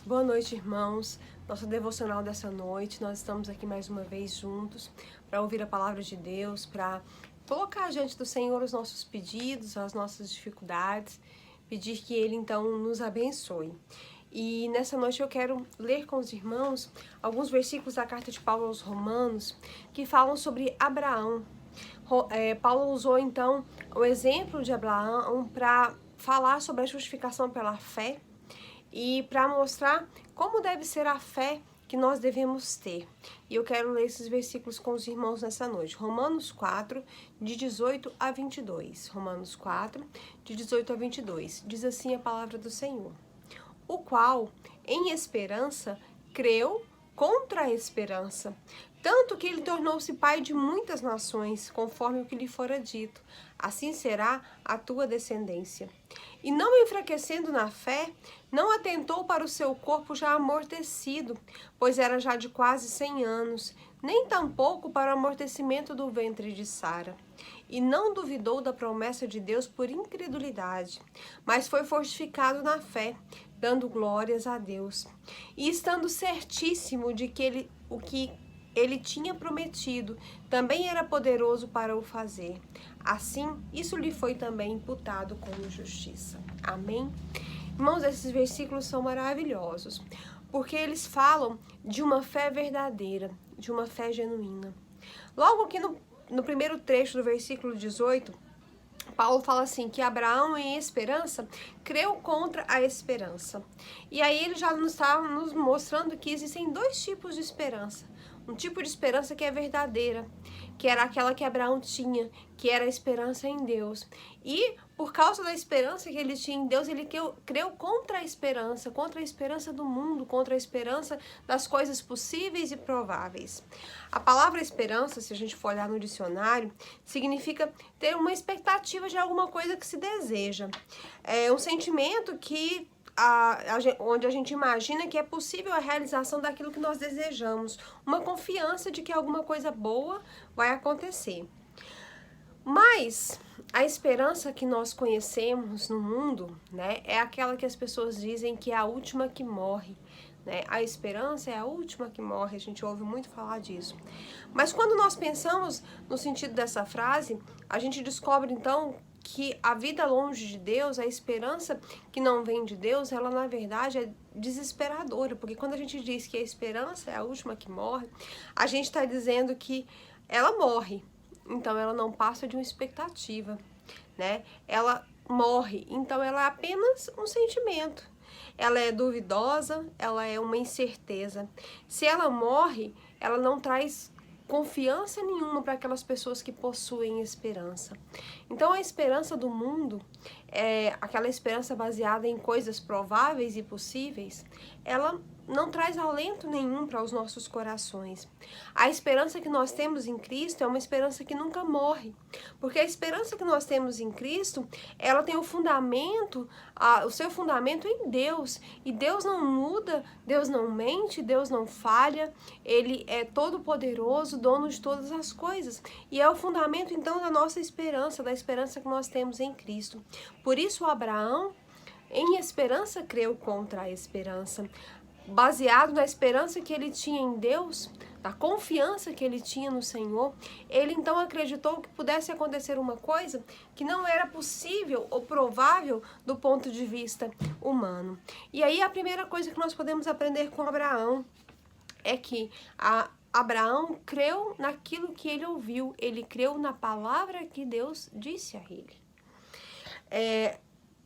Boa noite, irmãos. Nossa devocional dessa noite, nós estamos aqui mais uma vez juntos para ouvir a palavra de Deus, para colocar diante do Senhor os nossos pedidos, as nossas dificuldades, pedir que Ele então nos abençoe. E nessa noite eu quero ler com os irmãos alguns versículos da carta de Paulo aos Romanos que falam sobre Abraão. Paulo usou então o exemplo de Abraão para falar sobre a justificação pela fé e para mostrar como deve ser a fé que nós devemos ter. E eu quero ler esses versículos com os irmãos nessa noite. Romanos 4, de 18 a 22. Romanos 4, de 18 a 22. Diz assim a palavra do Senhor. O qual, em esperança, creu contra a esperança, tanto que ele tornou-se pai de muitas nações, conforme o que lhe fora dito. Assim será a tua descendência. E não enfraquecendo na fé, não atentou para o seu corpo já amortecido, pois era já de quase 100 anos, nem tampouco para o amortecimento do ventre de Sara. E não duvidou da promessa de Deus por incredulidade, mas foi fortificado na fé, dando glórias a Deus. E estando certíssimo de que o que ele tinha prometido também era poderoso para o fazer. Assim, isso lhe foi também imputado como justiça. Amém? Irmãos, esses versículos são maravilhosos, porque eles falam de uma fé verdadeira, de uma fé genuína. Logo aqui no primeiro trecho do versículo 18, Paulo fala assim, que Abraão, em esperança, creu contra a esperança. E aí ele já nos está nos mostrando que existem dois tipos de esperança. Um tipo de esperança que é verdadeira, que era aquela que Abraão tinha, que era a esperança em Deus. E por causa da esperança que ele tinha em Deus, ele creu contra a esperança do mundo, contra a esperança das coisas possíveis e prováveis. A palavra esperança, se a gente for olhar no dicionário, significa ter uma expectativa de alguma coisa que se deseja. É um sentimento que onde a gente imagina que é possível a realização daquilo que nós desejamos, uma confiança de que alguma coisa boa vai acontecer. Mas a esperança que nós conhecemos no mundo, né, é aquela que as pessoas dizem que é a última que morre. Né? A esperança é a última que morre, a gente ouve muito falar disso. Mas quando nós pensamos no sentido dessa frase, a gente descobre então que a vida longe de Deus, a esperança que não vem de Deus, ela na verdade é desesperadora, porque quando a gente diz que a esperança é a última que morre, a gente está dizendo que ela morre, então ela não passa de uma expectativa, né? Ela morre, então ela é apenas um sentimento, ela é duvidosa, ela é uma incerteza. Se ela morre, ela não traz confiança nenhuma para aquelas pessoas que possuem esperança. Então a esperança do mundo, aquela esperança baseada em coisas prováveis e possíveis, ela não traz alento nenhum para os nossos corações. A esperança que nós temos em Cristo é uma esperança que nunca morre, porque a esperança que nós temos em Cristo, ela tem o seu fundamento em Deus, e Deus não muda, Deus não mente, Deus não falha, Ele é todo poderoso, dono de todas as coisas, e é o fundamento então da nossa esperança, da esperança que nós temos em Cristo. Por isso Abraão, em esperança, creu contra a esperança. Baseado na esperança que ele tinha em Deus, na confiança que ele tinha no Senhor, ele então acreditou que pudesse acontecer uma coisa que não era possível ou provável do ponto de vista humano. E aí a primeira coisa que nós podemos aprender com Abraão é que Abraão creu naquilo que ele ouviu, ele creu na palavra que Deus disse a ele.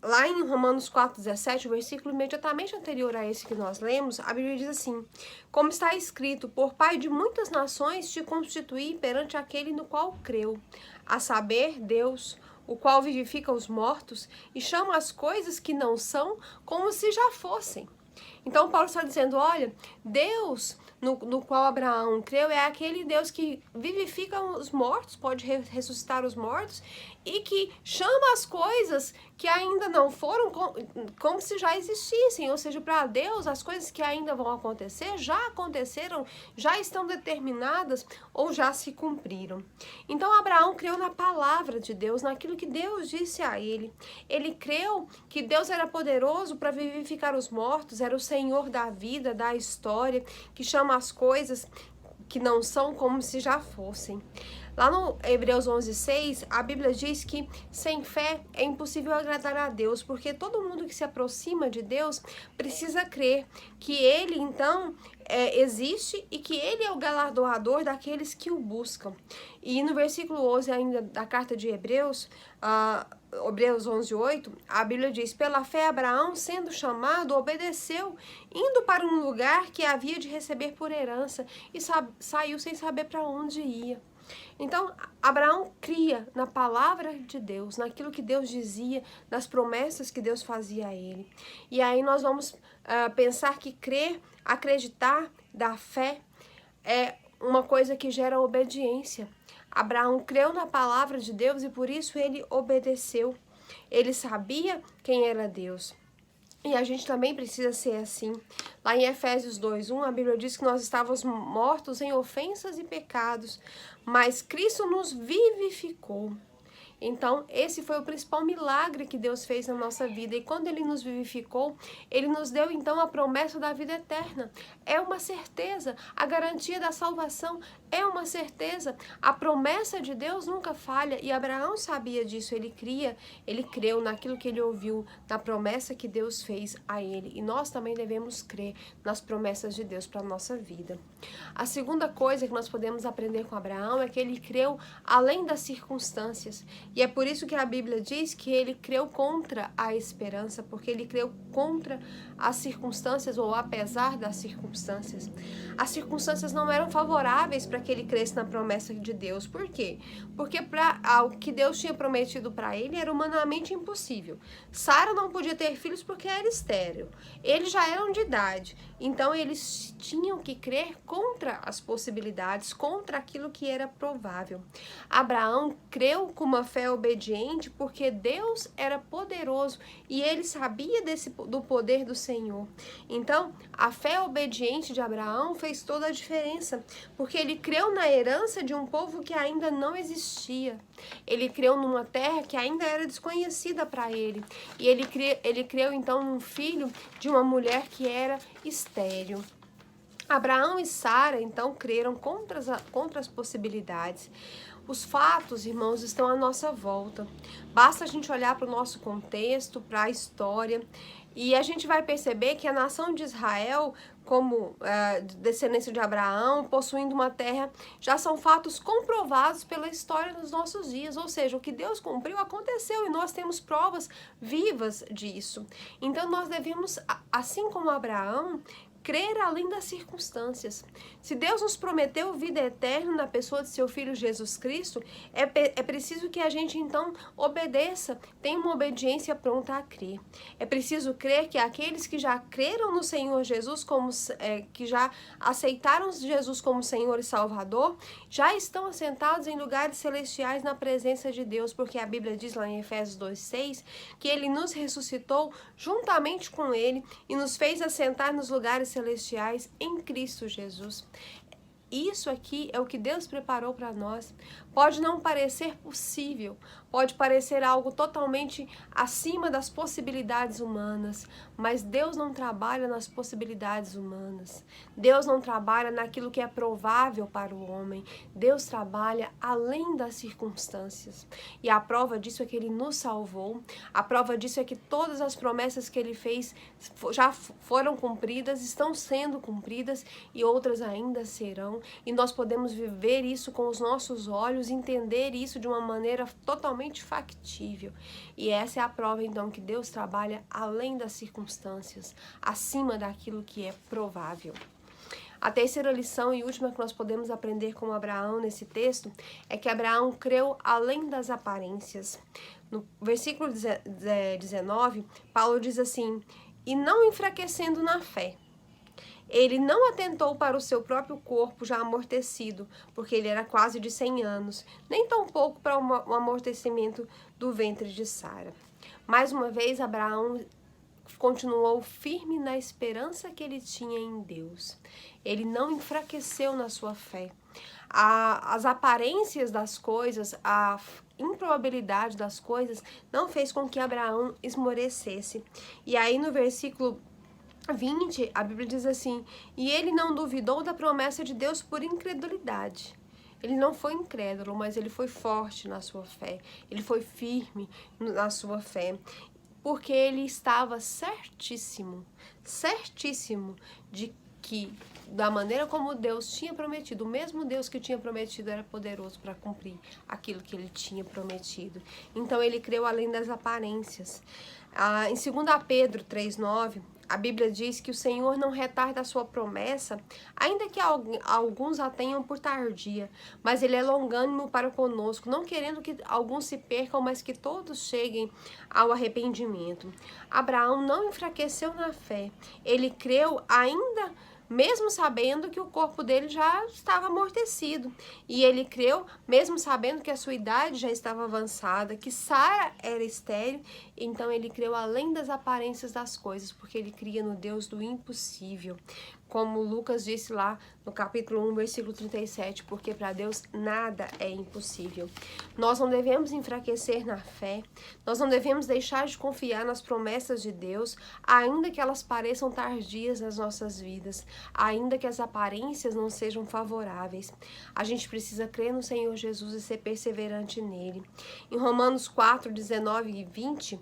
Lá em Romanos 4,17, o versículo imediatamente anterior a esse que nós lemos, a Bíblia diz assim: como está escrito, por pai de muitas nações te constituí perante aquele no qual creu, a saber, Deus, o qual vivifica os mortos e chama as coisas que não são como se já fossem. Então Paulo está dizendo, olha, Deus no qual Abraão creu é aquele Deus que vivifica os mortos, pode ressuscitar os mortos e que chama as coisas que ainda não foram como se já existissem, ou seja, para Deus as coisas que ainda vão acontecer já aconteceram, já estão determinadas ou já se cumpriram. Então Abraão creu na palavra de Deus, naquilo que Deus disse a ele. Ele creu que Deus era poderoso para vivificar os mortos, era o Senhor da vida, da história, que chama as coisas que não são como se já fossem. Lá no Hebreus 11:6, a Bíblia diz que sem fé é impossível agradar a Deus, porque todo mundo que se aproxima de Deus precisa crer que Ele, então, existe e que Ele é o galardoador daqueles que o buscam. E no versículo 11 ainda da carta de Hebreus, Hebreus 11:8, a Bíblia diz: pela fé Abraão, sendo chamado, obedeceu, indo para um lugar que havia de receber por herança, e saiu sem saber para onde ia. Então, Abraão cria na palavra de Deus, naquilo que Deus dizia, nas promessas que Deus fazia a ele. E aí nós vamos pensar que crer, acreditar, dar fé, é uma coisa que gera obediência. Abraão creu na palavra de Deus e por isso ele obedeceu. Ele sabia quem era Deus. E a gente também precisa ser assim. Lá em Efésios 2:1, a Bíblia diz que nós estávamos mortos em ofensas e pecados, mas Cristo nos vivificou. Então, esse foi o principal milagre que Deus fez na nossa vida. E quando Ele nos vivificou, Ele nos deu, então, a promessa da vida eterna. É uma certeza. A garantia da salvação é uma certeza. A promessa de Deus nunca falha. E Abraão sabia disso. Ele creu naquilo que ele ouviu, na promessa que Deus fez a ele. E nós também devemos crer nas promessas de Deus para a nossa vida. A segunda coisa que nós podemos aprender com Abraão é que ele creu além das circunstâncias. E é por isso que a Bíblia diz que ele creu contra a esperança, porque ele creu contra as circunstâncias ou apesar das circunstâncias. As circunstâncias não eram favoráveis para que ele cresça na promessa de Deus. Por quê? Porque o que Deus tinha prometido para ele era humanamente impossível. Sara não podia ter filhos porque era estéril. Eles já eram de idade. Então eles tinham que crer contra as possibilidades, contra aquilo que era provável. Abraão creu com uma fé obediente porque Deus era poderoso e ele sabia do poder do Senhor. Então, a fé obediente de Abraão fez toda a diferença, porque ele creu na herança de um povo que ainda não existia. Ele creu numa terra que ainda era desconhecida para ele. E ele creu então num filho de uma mulher que era estéril. Abraão e Sara, então, creram contra as possibilidades. Os fatos, irmãos, estão à nossa volta. Basta a gente olhar para o nosso contexto, para a história, e a gente vai perceber que a nação de Israel, como descendência de Abraão, possuindo uma terra, já são fatos comprovados pela história dos nossos dias. Ou seja, o que Deus cumpriu aconteceu e nós temos provas vivas disso. Então nós devemos, assim como Abraão, crer além das circunstâncias. Se Deus nos prometeu vida eterna na pessoa de seu Filho Jesus Cristo, é preciso que a gente então obedeça, tenha uma obediência pronta a crer. É preciso crer que aqueles que já creram no Senhor Jesus, que já aceitaram Jesus como Senhor e Salvador, já estão assentados em lugares celestiais na presença de Deus, porque a Bíblia diz lá em Efésios 2:6 que Ele nos ressuscitou juntamente com Ele e nos fez assentar nos lugares celestiais em Cristo Jesus. Isso aqui é o que Deus preparou para nós. Pode não parecer possível, pode parecer algo totalmente acima das possibilidades humanas, mas Deus não trabalha nas possibilidades humanas. Deus não trabalha naquilo que é provável para o homem. Deus trabalha além das circunstâncias. E a prova disso é que Ele nos salvou. A prova disso é que todas as promessas que Ele fez já foram cumpridas, estão sendo cumpridas e outras ainda serão. E nós podemos viver isso com os nossos olhos, entender isso de uma maneira totalmente factível. E essa é a prova, então, que Deus trabalha além das circunstâncias, acima daquilo que é provável. A terceira lição e última que nós podemos aprender com Abraão nesse texto é que Abraão creu além das aparências. No versículo 19, Paulo diz assim: e não enfraquecendo na fé. Ele não atentou para o seu próprio corpo já amortecido, porque ele era quase de 100 anos, nem tampouco para o amortecimento do ventre de Sara. Mais uma vez, Abraão continuou firme na esperança que ele tinha em Deus. Ele não enfraqueceu na sua fé. As aparências das coisas, a improbabilidade das coisas não fez com que Abraão esmorecesse. E aí no versículo 20, a Bíblia diz assim: e ele não duvidou da promessa de Deus por incredulidade. Ele não foi incrédulo, mas ele foi forte na sua fé. Ele foi firme na sua fé, porque ele estava certíssimo, certíssimo de que, da maneira como Deus tinha prometido, o mesmo Deus que tinha prometido era poderoso para cumprir aquilo que ele tinha prometido. Então ele creu além das aparências. Em 2 Pedro 3,9, a Bíblia diz que o Senhor não retarda a sua promessa, ainda que alguns a tenham por tardia, mas ele é longânimo para conosco, não querendo que alguns se percam, mas que todos cheguem ao arrependimento. Abraão não enfraqueceu na fé, ele creu ainda mesmo sabendo que o corpo dele já estava amortecido. E ele creu, mesmo sabendo que a sua idade já estava avançada, que Sara era estéril, então ele creu além das aparências das coisas, porque ele cria no Deus do impossível. Como Lucas disse lá no capítulo 1, versículo 37, porque para Deus nada é impossível. Nós não devemos enfraquecer na fé, nós não devemos deixar de confiar nas promessas de Deus, ainda que elas pareçam tardias nas nossas vidas, ainda que as aparências não sejam favoráveis. A gente precisa crer no Senhor Jesus e ser perseverante nele. Em Romanos 4, 19 e 20,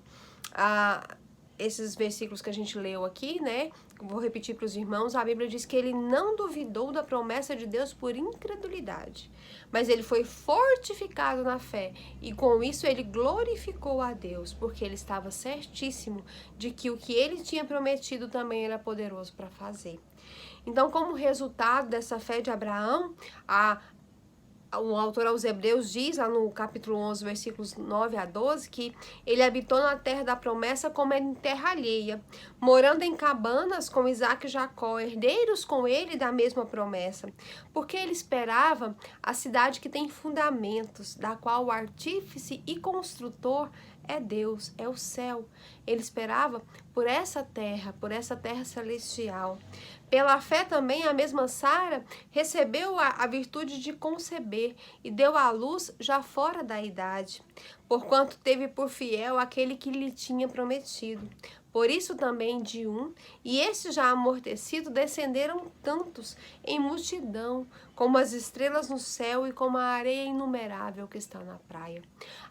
esses versículos que a gente leu aqui, né? Vou repetir para os irmãos, a Bíblia diz que ele não duvidou da promessa de Deus por incredulidade, mas ele foi fortificado na fé e com isso ele glorificou a Deus, porque ele estava certíssimo de que o que ele tinha prometido também era poderoso para fazer. Então, como resultado dessa fé de Abraão, o autor aos Hebreus diz lá no capítulo 11, versículos 9 a 12, que ele habitou na terra da promessa como em terra alheia, morando em cabanas com Isaac e Jacó, herdeiros com ele da mesma promessa, porque ele esperava a cidade que tem fundamentos, da qual o artífice e construtor é Deus, é o céu. Ele esperava por essa terra celestial. Pela fé também a mesma Sara recebeu a virtude de conceber e deu à luz já fora da idade, porquanto teve por fiel aquele que lhe tinha prometido. Por isso também de um, e este já amortecido, descenderam tantos em multidão, como as estrelas no céu e como a areia inumerável que está na praia.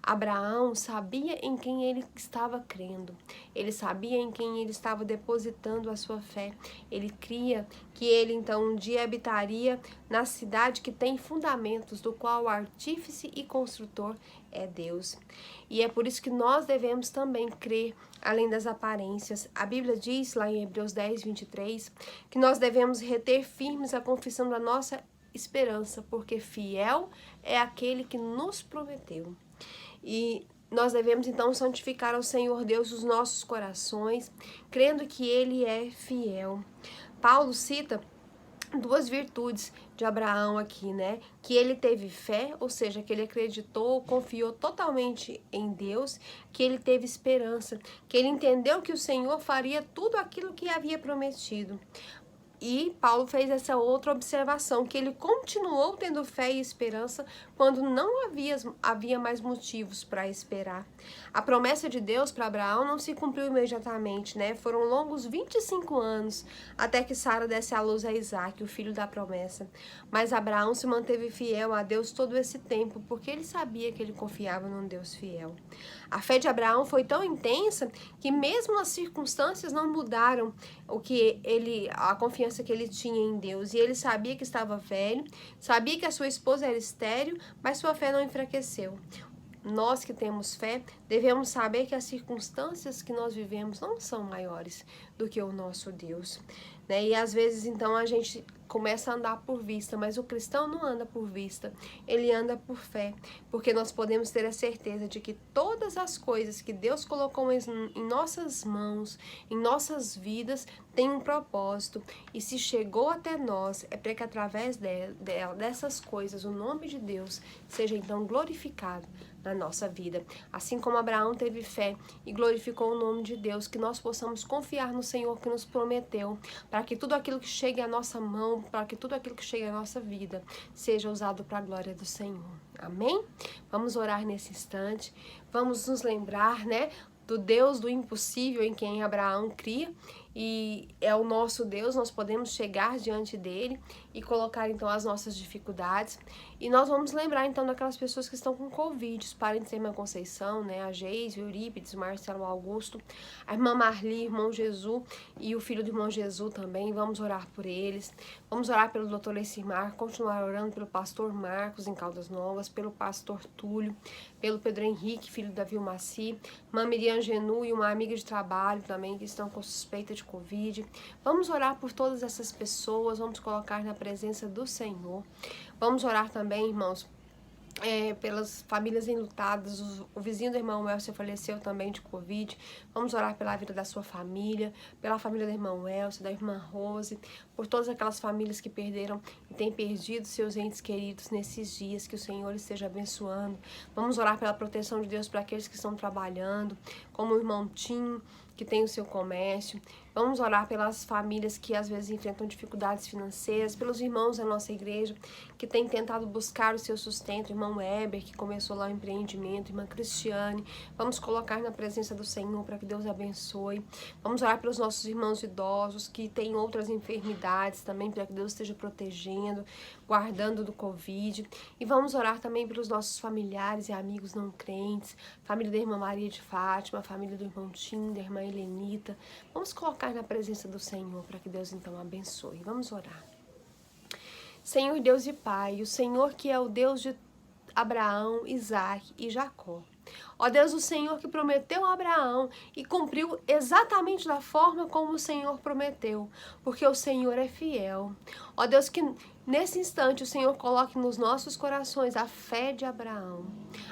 Abraão sabia em quem ele estava crendo, ele sabia em quem ele estava depositando a sua fé, ele cria que ele então um dia habitaria na cidade que tem fundamentos, do qual o artífice e construtor é Deus. E é por isso que nós devemos também crer além das aparências. A Bíblia diz lá em Hebreus 10, 23, que nós devemos reter firmes a confissão da nossa esperança, porque fiel é aquele que nos prometeu. E nós devemos então santificar ao Senhor Deus os nossos corações, crendo que Ele é fiel. Paulo cita duas virtudes de Abraão aqui, né? Que ele teve fé, ou seja, que ele acreditou, confiou totalmente em Deus, que ele teve esperança, que ele entendeu que o Senhor faria tudo aquilo que havia prometido. E Paulo fez essa outra observação, que ele continuou tendo fé e esperança quando não havia mais motivos para esperar. A promessa de Deus para Abraão não se cumpriu imediatamente, né? Foram longos 25 anos até que Sara desse à luz a Isaac, o filho da promessa. Mas Abraão se manteve fiel a Deus todo esse tempo, porque ele sabia que ele confiava num Deus fiel. A fé de Abraão foi tão intensa que mesmo as circunstâncias não mudaram a confiança que ele tinha em Deus. E ele sabia que estava velho, sabia que a sua esposa era estéril, mas sua fé não enfraqueceu. Nós que temos fé, devemos saber que as circunstâncias que nós vivemos não são maiores do que o nosso Deus, né? E às vezes, então, a gente começa a andar por vista, mas o cristão não anda por vista, ele anda por fé, porque nós podemos ter a certeza de que todas as coisas que Deus colocou em nossas mãos, em nossas vidas, têm um propósito, e se chegou até nós, é para que através dessas coisas, o nome de Deus seja então glorificado na nossa vida. Assim como Abraão teve fé e glorificou o nome de Deus, que nós possamos confiar no Senhor que nos prometeu, para que tudo aquilo que chegue à nossa mão, para que tudo aquilo que chegue à nossa vida, seja usado para a glória do Senhor. Amém? Vamos orar nesse instante, vamos nos lembrar, né, do Deus do impossível em quem Abraão cria, e é o nosso Deus, nós podemos chegar diante dele e colocar então as nossas dificuldades. E nós vamos lembrar então daquelas pessoas que estão com Covid, os parentes da irmã Conceição, né, a Geise, o Eurípides, o Marcelo Augusto, a irmã Marli, irmão Jesus e o filho do irmão Jesus também. Vamos orar por eles. Vamos orar pelo doutor Lecimar, continuar orando pelo pastor Marcos em Caldas Novas, pelo pastor Túlio, pelo Pedro Henrique, filho da Vilmaci, irmã Miriam Genu e uma amiga de trabalho também que estão com suspeita de Covid. Vamos orar por todas essas pessoas, vamos colocar na presença do Senhor. Vamos orar também, irmãos, pelas famílias enlutadas. O vizinho do irmão Elcio faleceu também de Covid. Vamos orar pela vida da sua família, pela família do irmão Elcio, da irmã Rose, por todas aquelas famílias que perderam e têm perdido seus entes queridos nesses dias, que o Senhor esteja abençoando. Vamos orar pela proteção de Deus para aqueles que estão trabalhando, como o irmão Tim, que tem o seu comércio. Vamos orar pelas famílias que às vezes enfrentam dificuldades financeiras, pelos irmãos da nossa igreja que têm tentado buscar o seu sustento, irmão Heber, que começou lá o empreendimento, irmã Cristiane. Vamos colocar na presença do Senhor para que Deus abençoe. Vamos orar pelos nossos irmãos idosos que têm outras enfermidades também, para que Deus esteja protegendo, guardando do Covid. E vamos orar também pelos nossos familiares e amigos não crentes, família da irmã Maria de Fátima, família do irmão Tim, da irmã Helenita. Vamos colocar na presença do Senhor para que Deus então abençoe. Vamos orar. Senhor Deus e Pai, o Senhor que é o Deus de Abraão, Isaque e Jacó. Ó Deus, o Senhor que prometeu a Abraão e cumpriu exatamente da forma como o Senhor prometeu, porque o Senhor é fiel. Ó Deus, que nesse instante o Senhor coloque nos nossos corações a fé de Abraão,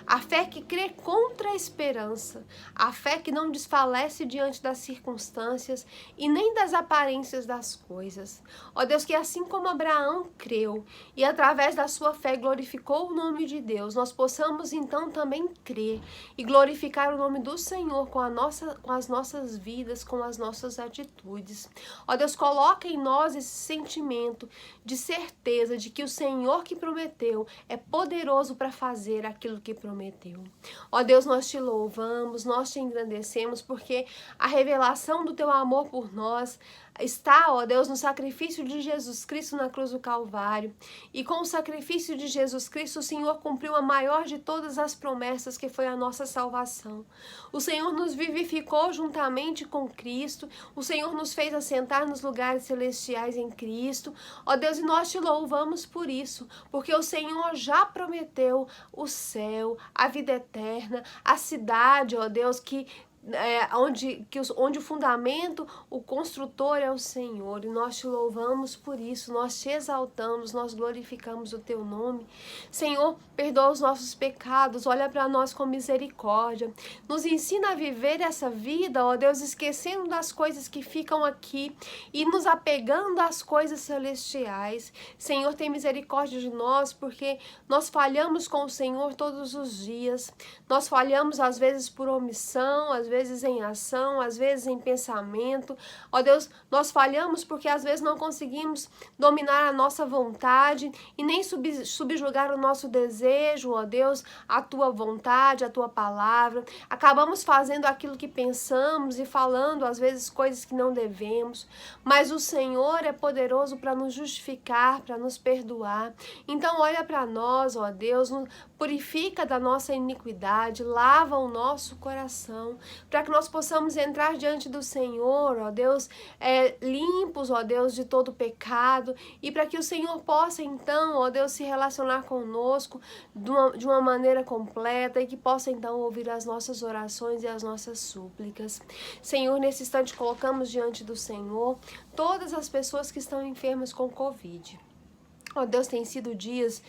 a fé que crê contra a esperança, a fé que não desfalece diante das circunstâncias e nem das aparências das coisas. Ó Deus, que assim como Abraão creu e através da sua fé glorificou o nome de Deus, nós possamos então também crer e glorificar o nome do Senhor com as nossas vidas, com as nossas atitudes. Ó Deus, coloca em nós esse sentimento de certeza de que o Senhor que prometeu é poderoso para fazer aquilo que prometeu. Ó Deus, nós te louvamos, nós te engrandecemos, porque a revelação do teu amor por nós está, ó Deus, no sacrifício de Jesus Cristo na cruz do Calvário. E com o sacrifício de Jesus Cristo, o Senhor cumpriu a maior de todas as promessas, que foi a nossa salvação. O Senhor nos vivificou juntamente com Cristo. O Senhor nos fez assentar nos lugares celestiais em Cristo. Ó Deus, e nós te louvamos por isso, porque o Senhor já prometeu o céu, a vida eterna, a cidade, ó Deus, onde o fundamento, o construtor é o Senhor, e nós te louvamos por isso, nós te exaltamos, nós glorificamos o teu nome. Senhor, perdoa os nossos pecados, olha para nós com misericórdia, nos ensina a viver essa vida, ó Deus, esquecendo das coisas que ficam aqui e nos apegando às coisas celestiais. Senhor, tem misericórdia de nós, porque nós falhamos com o Senhor todos os dias, nós falhamos às vezes por omissão, às vezes em ação, às vezes em pensamento. Ó Deus, nós falhamos porque às vezes não conseguimos dominar a nossa vontade e nem subjugar o nosso desejo, ó Deus, a tua vontade, a tua palavra. Acabamos fazendo aquilo que pensamos e falando às vezes coisas que não devemos, mas o Senhor é poderoso para nos justificar, para nos perdoar. Então olha para nós, ó Deus, purifica da nossa iniquidade, lava o nosso coração, para que nós possamos entrar diante do Senhor, ó Deus, limpos, ó Deus, de todo pecado, e para que o Senhor possa então, ó Deus, se relacionar conosco de uma maneira completa e que possa então ouvir as nossas orações e as nossas súplicas. Senhor, nesse instante colocamos diante do Senhor todas as pessoas que estão enfermas com Covid. Ó Deus, tem sido dias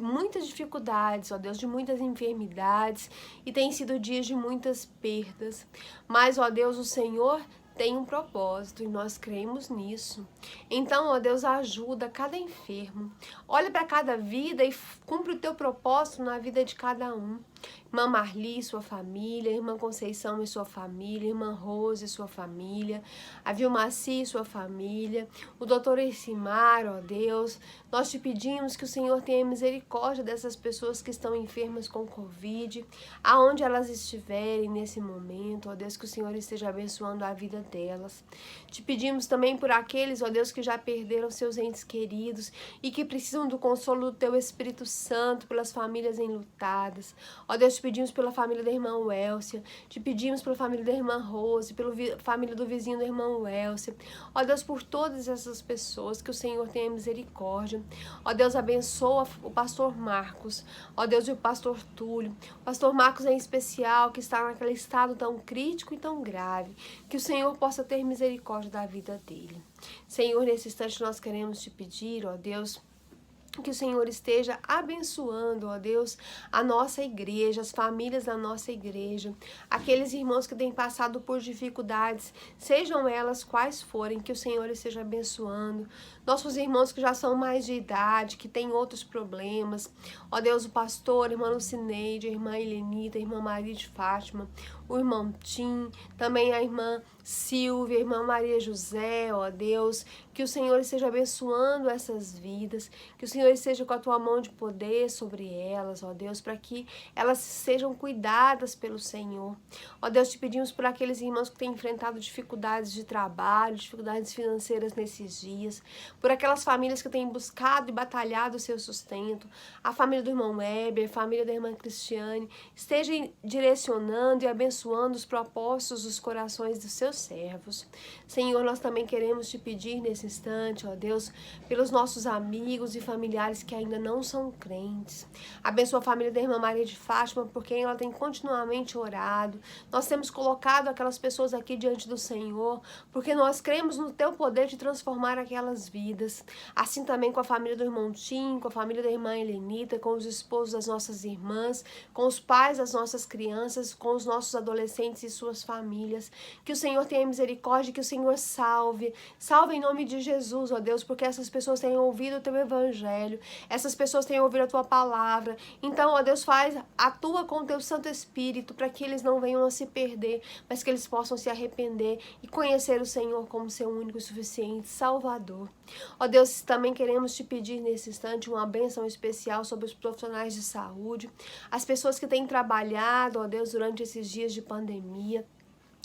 muitas dificuldades, ó Deus, de muitas enfermidades, e tem sido dias de muitas perdas, mas, ó Deus, o Senhor tem um propósito e nós cremos nisso. Então, ó Deus, ajuda cada enfermo, olha para cada vida e cumpre o teu propósito na vida de cada um. Irmã Marli e sua família, Irmã Conceição e sua família, Irmã Rose e sua família, a Vilmaci e sua família, o doutor Ercimar, ó Deus, nós te pedimos que o Senhor tenha misericórdia dessas pessoas que estão enfermas com Covid, aonde elas estiverem nesse momento, ó Deus, que o Senhor esteja abençoando a vida delas. Te pedimos também por aqueles, ó Deus, que já perderam seus entes queridos e que precisam do consolo do Teu Espírito Santo, pelas famílias enlutadas. Ó Deus, te pedimos pela família da irmã Wélcia, te pedimos pela família da irmã Rose, pela família do vizinho da irmã Wélcia. Ó Deus, por todas essas pessoas, que o Senhor tenha misericórdia. Ó Deus, abençoa o pastor Marcos, ó Deus, e o pastor Túlio. O pastor Marcos em especial, que está naquele estado tão crítico e tão grave, que o Senhor possa ter misericórdia da vida dele. Senhor, nesse instante nós queremos te pedir, ó Deus, que o Senhor esteja abençoando, ó Deus, a nossa igreja, as famílias da nossa igreja, aqueles irmãos que têm passado por dificuldades, sejam elas quais forem, que o Senhor esteja abençoando. Nossos irmãos que já são mais de idade, que têm outros problemas, ó Deus, o pastor, a irmã Lucineide, a irmã Helenita, a irmã Maria de Fátima, o irmão Tim, também a irmã Silvia, a irmã Maria José, ó Deus, que o Senhor esteja abençoando essas vidas, que o Senhor esteja com a tua mão de poder sobre elas, ó Deus, para que elas sejam cuidadas pelo Senhor. Ó Deus, te pedimos por aqueles irmãos que têm enfrentado dificuldades de trabalho, dificuldades financeiras nesses dias, por aquelas famílias que têm buscado e batalhado o seu sustento, a família do irmão Weber, a família da irmã Cristiane, esteja direcionando e abençoando os propósitos dos corações dos seus servos. Senhor, nós também queremos te pedir nesse instante, ó Deus, pelos nossos amigos e familiares que ainda não são crentes. Abençoa a família da irmã Maria de Fátima, por quem ela tem continuamente orado. Nós temos colocado aquelas pessoas aqui diante do Senhor, porque nós cremos no teu poder de transformar aquelas vidas. Assim também com a família do irmão Tim, com a família da irmã Helenita, com os esposos das nossas irmãs, com os pais das nossas crianças, com os nossos adolescentes e suas famílias. Que o Senhor tenha misericórdia, que o Senhor salve em nome de Jesus, ó Deus, porque essas pessoas tenham ouvido o teu evangelho, essas pessoas tenham ouvido a tua palavra. Então, ó Deus, atua com o teu Santo Espírito, para que eles não venham a se perder, mas que eles possam se arrepender e conhecer o Senhor como seu único e suficiente Salvador. Ó Deus, também queremos te pedir nesse instante uma bênção especial sobre os profissionais de saúde, as pessoas que têm trabalhado, ó Deus, durante esses dias de pandemia.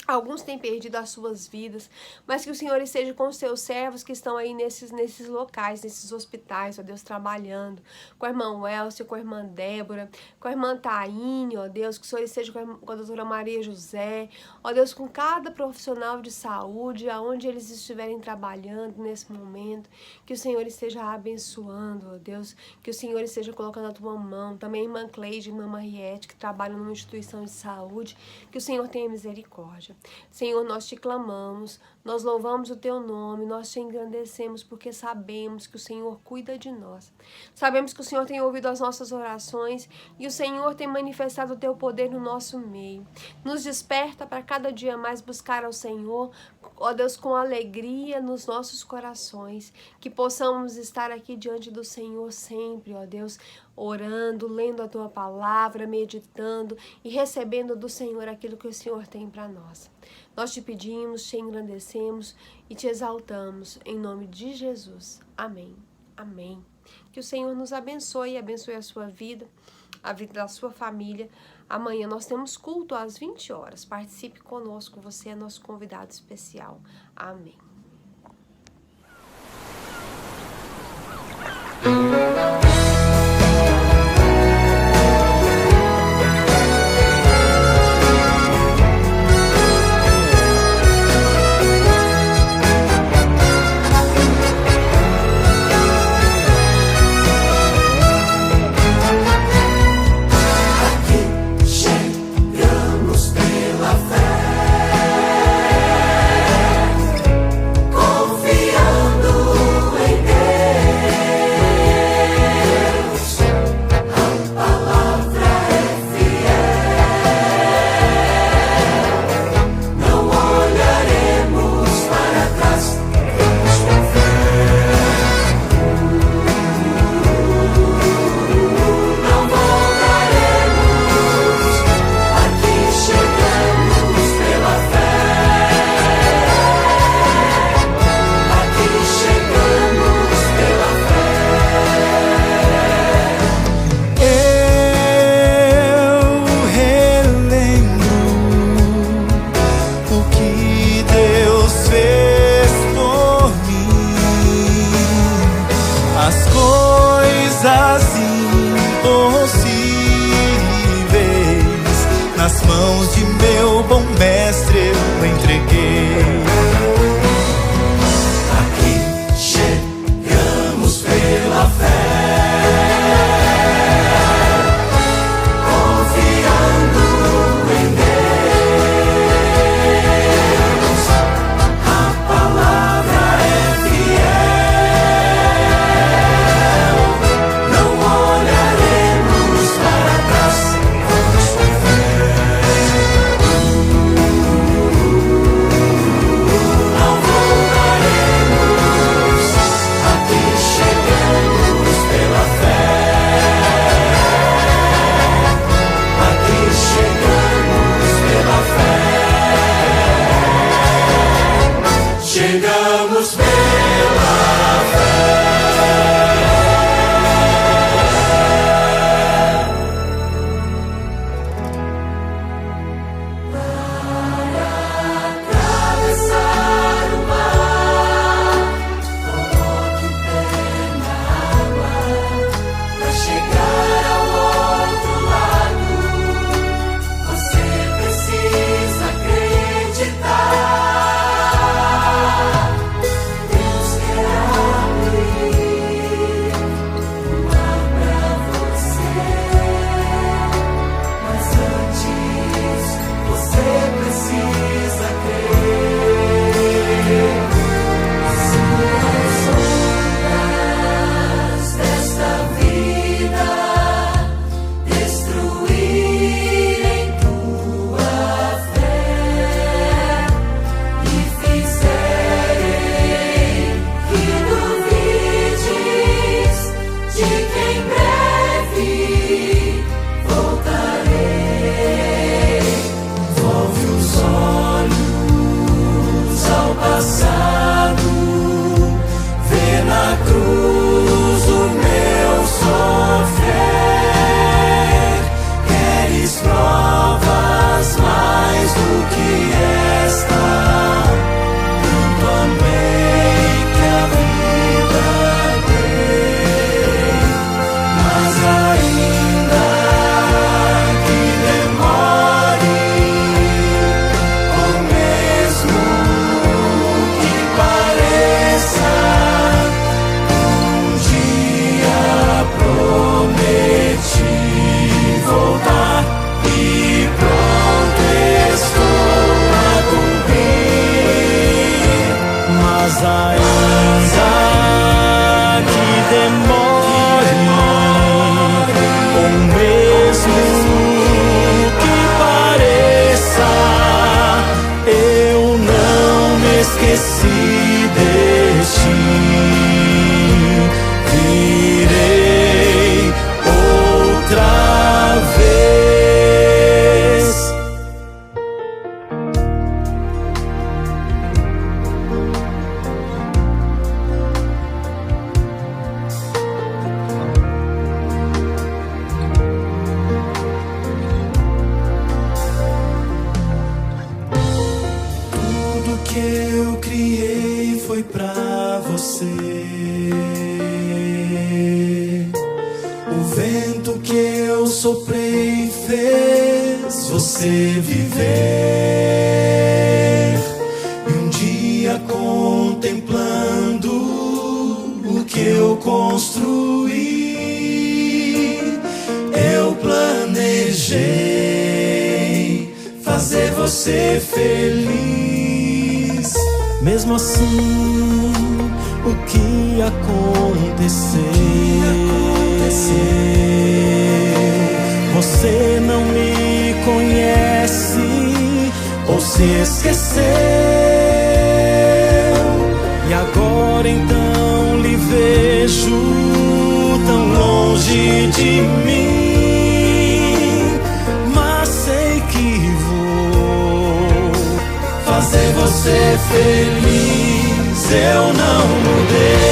Alguns têm perdido as suas vidas, mas que o Senhor esteja com os seus servos que estão aí nesses locais, nesses hospitais, ó Deus, trabalhando, com a irmã Welcia, com a irmã Débora, com a irmã Taine, ó Deus, que o Senhor esteja com a doutora Maria José, ó Deus, com cada profissional de saúde, aonde eles estiverem trabalhando nesse momento, que o Senhor esteja abençoando, ó Deus, que o Senhor esteja colocando a tua mão, também a irmã Cleide, a irmã Mariette, que trabalham numa instituição de saúde, que o Senhor tenha misericórdia. Senhor, nós te clamamos, nós louvamos o teu nome, nós te engrandecemos porque sabemos que o Senhor cuida de nós. Sabemos que o Senhor tem ouvido as nossas orações e o Senhor tem manifestado o teu poder no nosso meio. Nos desperta para cada dia mais buscar ao Senhor, ó Deus, com alegria nos nossos corações, que possamos estar aqui diante do Senhor sempre, ó Deus, orando, lendo a tua palavra, meditando e recebendo do Senhor aquilo que o Senhor tem para nós. Nós te pedimos, te engrandecemos e te exaltamos em nome de Jesus. Amém. Amém. Que o Senhor nos abençoe e abençoe a sua vida, a vida da sua família. Amanhã nós temos culto às 20 horas. Participe conosco, você é nosso convidado especial. Amém. que demore, ou mesmo que pareça, eu não me esqueci de ti. Virei outra vez. Tudo que eu criei foi pra você. O vento que eu soprei fez você viver. E um dia, contemplando o que eu construí, eu planejei fazer você feliz. Mesmo assim, o que aconteceu? Você não me conhece ou se esqueceu. E agora então lhe vejo tão longe de mim, mas sei que vou fazer você feliz. Eu não mudei.